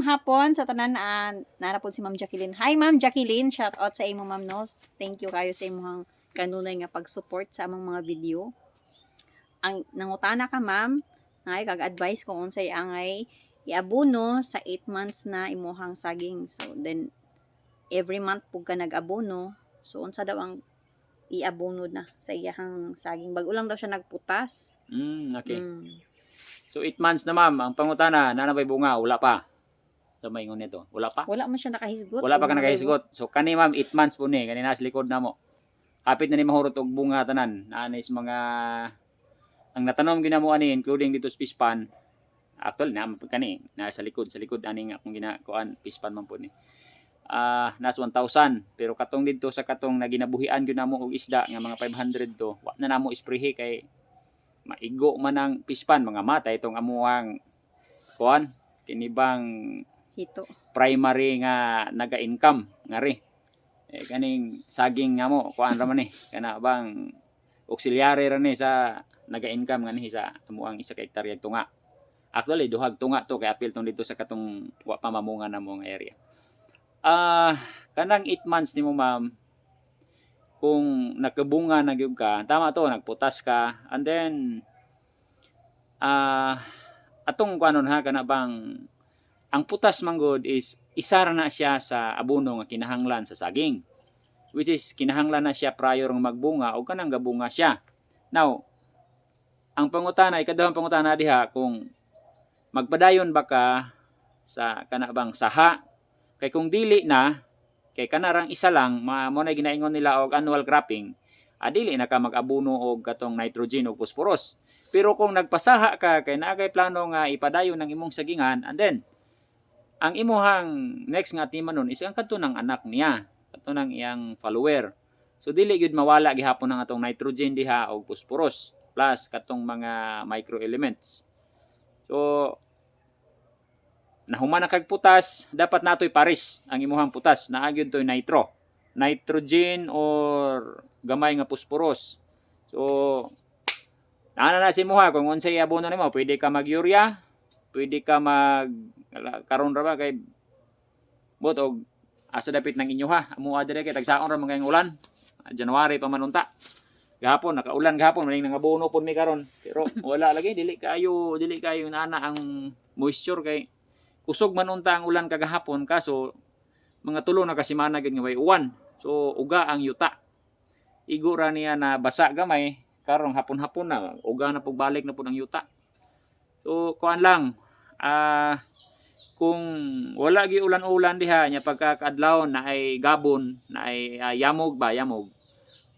Maayong hapon sa tanan narapod si Ma'am Jacqueline. Hi Ma'am Jacqueline, shout out sa imo Ma'am no. Thank you kayo sa imong kanunay nga pag-support sa among mga video. Ang nangutana ka Ma'am, ngay kag-advice kung unsay angay iabono sa 8 months na imuhang saging. So then every month pug ka nag-abono. So unsa daw ang iabono na sa iyahang saging? Bago lang daw siya nagputas. Okay. So 8 months na ma'am, ang pangutana, nanabay bunga, wala pa. So maingon nito, wala pa? Wala man siya nakahisgot. Wala pa ka nakahisgot. So kani ma'am, 8 months po ni, kanina sa likod na mo. Kapit na ni mahurot og bunga tanan. Naanis mga ang natanom ginamo ani including dito sa fish pan. Actually na kani nasa likod ani nga akong ginakuan fish pan man po ni. Nas 1,000 pero katong dito sa katong naginabuhian gyud namo og isda nga mga 500 to. Wa na namo isprehe kay maigo man ang fish pan mga mata itong amuang kuan kinibang hito. Primary nga naga-income ngari. Kaning saging nga mo kuan ra man kana bang auxiliary ra ni sa naga-income nga ni sa amuang 1 ka hektarya tunga. Actually duhag tunga to kay apil tong dito sa katong wa pa mamunga na mong area. Kanang 8 months nimo ma'am kung nakabunga na gyud ka, tama to, nagputas ka, and then atong kuanon ha kana bang ang putas man good is isara na siya sa abono nga kinahanglan sa saging, which is kinahanglan na siya prior nga magbunga o kanang gabunga siya. Now ang pangutana, ikadahang pangutana diha kung magpadayon ba ka sa kana bang saha, kay kung dili na kay kanarang isa lang mo na ginaingon nila og annual cropping, dili na ka mag-abono og katong nitrogen o phosphorus. Pero kung nagpasaha ka kay naa kay plano nga ipadayon ng imong sagingan, and then ang imuhang next nga timanon is ang kadto ng anak niya, kadto ng iyang follower. So dili gyud mawala gihapon ang atong nitrogen diha og phosphorus plus katong mga microelements. So nahuman na kag putas, dapat natoy pares ang imuhang putas. Naa gyud toy nitrogen or gamay nga phosphorus. So ana na si imuha kung unsay abono nimo, pwede ka mag-urea, pwede ka mag karon ra ba kay bot og asa dapit ng inyo ha. Amo adire kay tagsaon ra mga ulan. January pa manunta. Gahapon nakaulan gahapon maning nangabono pud mi karon. Pero wala lagi dili kayo nana ang moisture kay kusog man unta ang ulan kagahapon kaso mga tulo na kasimana gid nga way uwan. So uga ang yuta. Igo ra niya na basa gamay karong hapon-hapon na uga na pug balik na pud ang yuta. So kuan lang kung wala gi ulan-ulan diha nya pagkakaadlaw na ay gabon na ay yamog.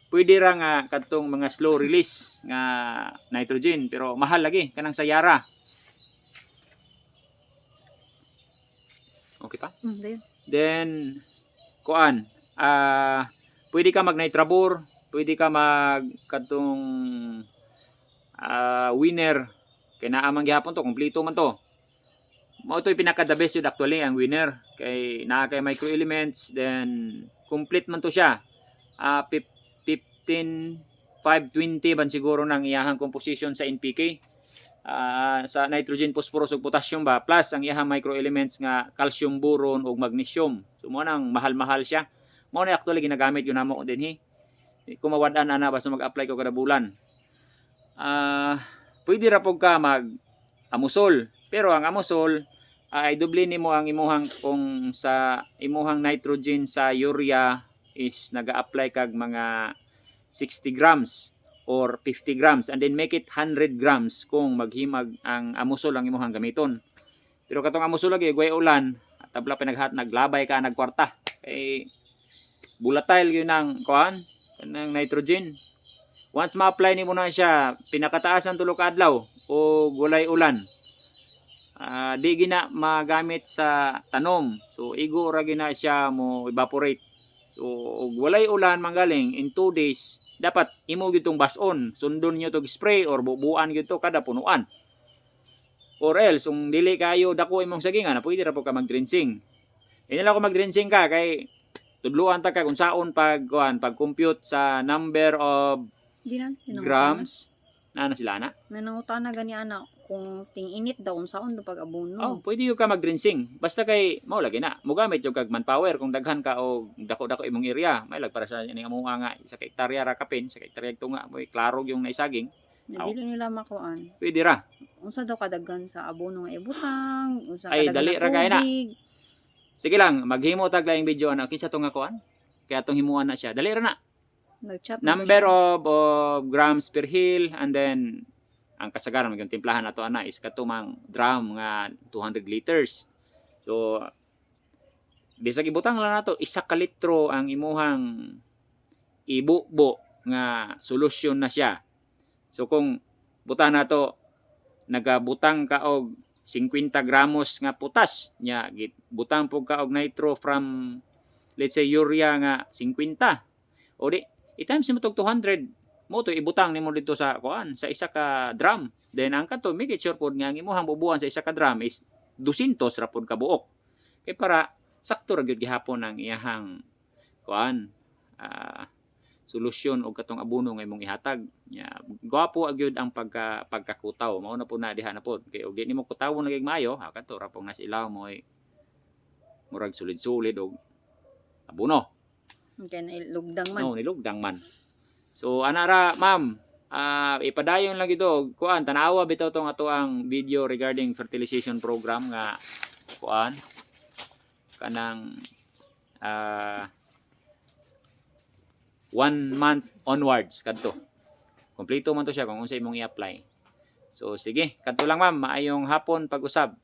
Pwede ra nga kadtong mga slow release nga nitrogen pero mahal lagi kanang sa Yara. Okay pa? Then kuan pwede ka mag nitrabor, pwede ka mag kadtong winner kay naa man gihapon to, kompleto man to. Mao toy pinaka the best yun actually ang winner kay naa kay microelements, then complete man to siya. 15 520 ban siguro nang iyahang composition sa NPK. Sa nitrogen, phosphorus ug potassium ba plus ang iyahang microelements nga calcium, boron ug magnesium. So mo nang mahal-mahal siya. Mao na actually ginagamit yun namo dinhi. Kung mawad-an ana basta mag-apply ko kada bulan. Pwede ra pog ka mag amusol, pero ang amusol ay doble nimo ang imuhang kung sa imuhang nitrogen sa urea is naga-apply kag mga 60 grams or 50 grams and then make it 100 grams kung maghimag ang amusol ang imuhang gamiton. Pero katong amusol lagi guay ulan, tabla pinaghat naglabay ka nagkwarta. Kay volatile yun ang kuan, kanang nitrogen. Once ma-apply nimo na siya, pinakataas ang tulo ka adlaw o gulay ulan. Di gina magamit sa tanom. So igo ra gina siya mo evaporate. So og walay ulan manggaling in 2 days, dapat imo gyud tong bason, sundon niyo tog spray or bubuan gyud to kada punuan. Or else kung dili kayo dako imong sagingan, pwede ra po ka mag-drenching. Inila ko mag-drenching ka kay tudluan ta ka kung saon pag compute sa number of grams na sila na. Nanangutana gani ana kung ting-init daw unsaon do pag abono. Oh, pwede yung ka mag-rinsing. Basta kay mao lagi na. Mogamit yung kag manpower kung daghan ka o dako-dako imong area. May lag para sa ining amuha nga sa hektarya ra kapin, sa hektarya tunga mo klarog yung naisaging. Na dili nila makuan. Pwede ra. Unsa daw kadaghan sa abono nga ibutang, unsa Ay, kadaghan dali na ra kay na. tubig. Sige lang, maghimo tag laing video ana kinsa to nga kuan. Kaya tong himuan na siya. Dali ra na. Nag-chat na Number siya. of grams per hill and then ang kasagaran ng timplahan nato ana is katumang drum nga 200 liters. So bisag ibutang lang nato isa ka litro ang imuhang ibubo nga solusyon na siya. So kung butang nato nagabutang ka og 50 gramos nga putas nya butang pug ka og nitro from let's say urea nga 50 o di i-times mo tog 200 mo to ibutang nimo dito sa kuan sa isa ka drum. Then ang kanto make it sure pod nga ang imong bubuan sa isa ka drum is 200 ra pod ka buok. Kay para sakto ra gyud gihapon ang iyahang kuan solusyon og katong abono nga imong ihatag. Nya gwapo agyud ang pagkakutaw. Mao na po na diha na pod. Kay og di nimo kutawon lagi maayo, kanto ra pong nasilaw mo murag sulid-sulid og abono. Kaya nailugdang man. No, nilugdang man. So ana ra ma'am, ipadayon lang ito kuan tanawa bitaw tong ato ang video regarding fertilization program nga kuan kanang 1 month onwards kadto. Kompleto man to siya kung unsa imong i-apply. So sige, kadto lang ma'am, maayong hapon pag-usab.